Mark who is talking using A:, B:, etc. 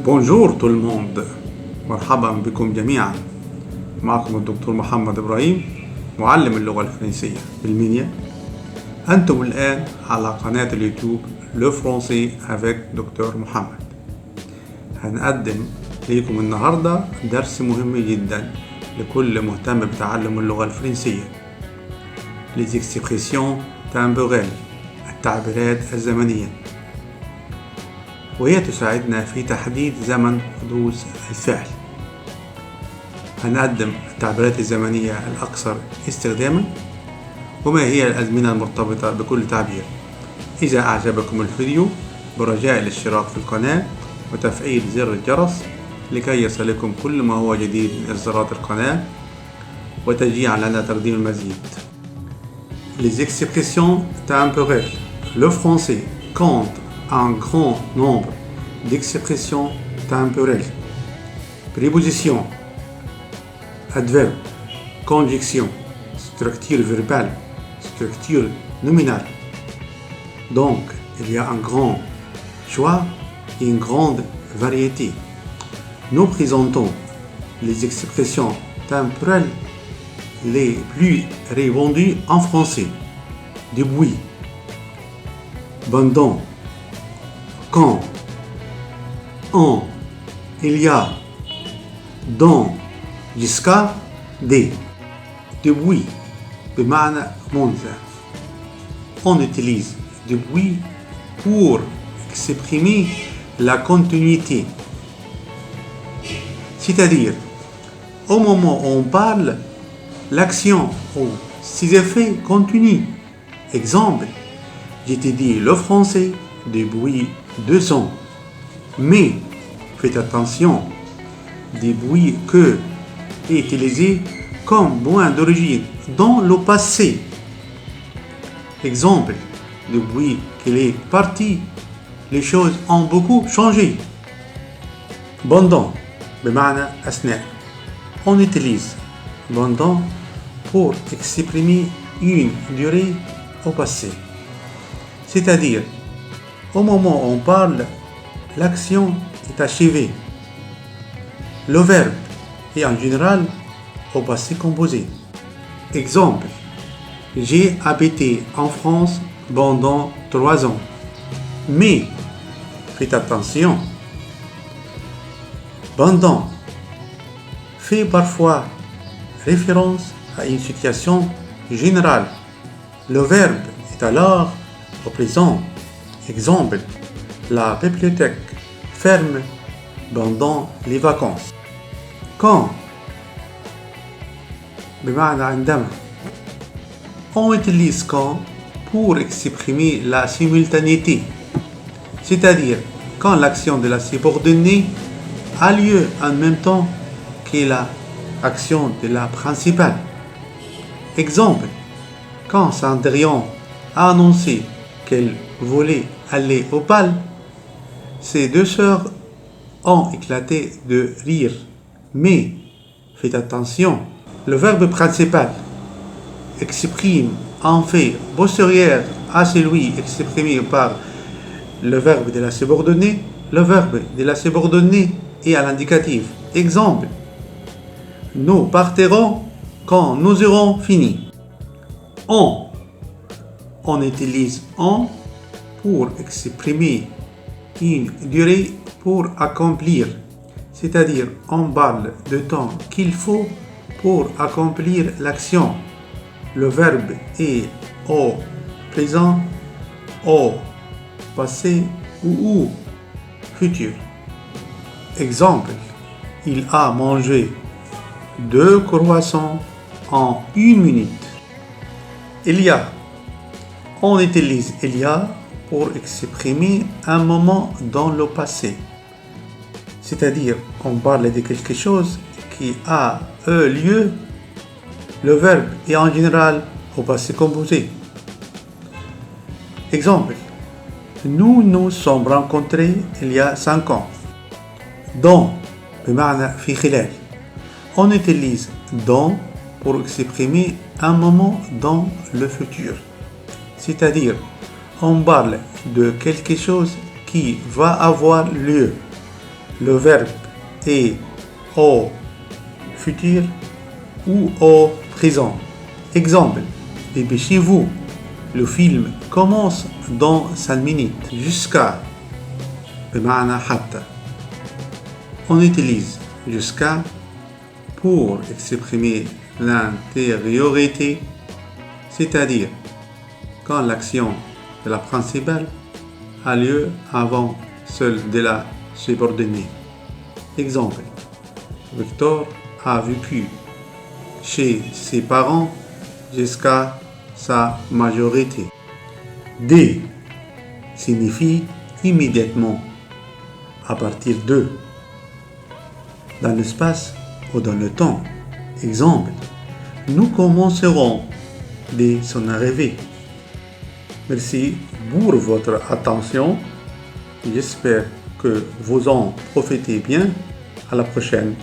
A: بونجور tout le monde. مرحبا بكم جميعا. معكم الدكتور محمد إبراهيم، معلم اللغة الفرنسية بالمنيا. أنتم الآن على قناة اليوتيوب Le Français avec دكتور محمد. هنقدم لكم النهاردة درس مهم جدا لكل مهتم بتعلم اللغة الفرنسية. Les expressions temporelles، التعبيرات الزمنية، وهي تساعدنا في تحديد زمن حدوث الفعل. هنقدم التعبيرات الزمنية الأكثر استخداما وما هي الأزمنة المرتبطة بكل تعبير. إذا أعجبكم الفيديو برجاء الاشتراك في القناة وتفعيل زر الجرس لكي يصلكم كل ما هو جديد من إصدارات القناة وتشجيعا لنا تقديم المزيد. Les expressions temporelles. Le français compte un grand nombre d'expressions temporelles. Préposition, adverbe, conjonction, structure verbale, structure nominale. Donc, il y a un grand choix et une grande variété. Nous présentons les expressions temporelles les plus répandues en français. Depuis, pendant, quand, en, il y a, dans, jusqu'à, dès. Depuis بمعنى منذ. On utilise depuis pour exprimer la continuité. C'est-à-dire, au moment où on parle, l'action ou ses effets continuent. Exemple, j'étudie le français depuis 2 ans. Mais faites attention, depuis que est utilisé comme point d'origine dans le passé. Exemple, depuis qu'il est parti, les choses ont beaucoup changé. Pendant بمعنى أثناء. On utilise pendant pour exprimer une durée au passé. C'est-à-dire, au moment où on parle, l'action est achevée. Le verbe est en général au passé composé. Exemple, j'ai habité en France pendant 3 ans. Mais, faites attention, pendant fait parfois référence à une situation générale. Le verbe est alors au présent. Exemple, la bibliothèque ferme pendant les vacances. Quand بمعنى عندما. On utilise quand pour exprimer la simultanéité, c'est-à-dire quand l'action de la subordonnée a lieu en même temps que l'action de la principale. Exemple, quand Cendrillon a annoncé qu'elle voulait aller au bal, ses 2 sœurs ont éclaté de rire. Mais, faites attention, le verbe principal exprime un fait postérieur à celui exprimé par le verbe de la subordonnée. Le verbe de la subordonnée est à l'indicatif. Exemple, nous partirons quand nous aurons fini. On utilise on pour exprimer une durée pour accomplir, c'est-à-dire on parle de temps qu'il faut pour accomplir l'action. Le verbe est au présent, au passé ou au futur. Exemple, il a mangé 2 croissants en 1 minute. Il y a. On utilise il y a pour exprimer un moment dans le passé. C'est-à-dire, on parle de quelque chose qui a eu lieu. Le verbe est en général au passé composé. Exemple, nous nous sommes rencontrés il y a 5 ans. Dans بمعنى في خلال. On utilise dans pour exprimer un moment dans le futur. C'est-à-dire, on parle de quelque chose qui va avoir lieu. Le verbe est au futur ou au présent. Exemple, dépêchez-vous. Le film commence dans 5 minutes. Jusqu'à بمعنى حتى. On utilise jusqu'à pour exprimer l'antériorité, c'est-à-dire quand l'action de la principale a lieu avant celle de la subordonnée. Exemple, Victor a vécu chez ses parents jusqu'à sa majorité. Dès signifie immédiatement, à partir de, dans l'espace ou dans le temps. Exemple, nous commencerons dès son arrivée. Merci pour votre attention. J'espère que vous en profitez bien. À la prochaine.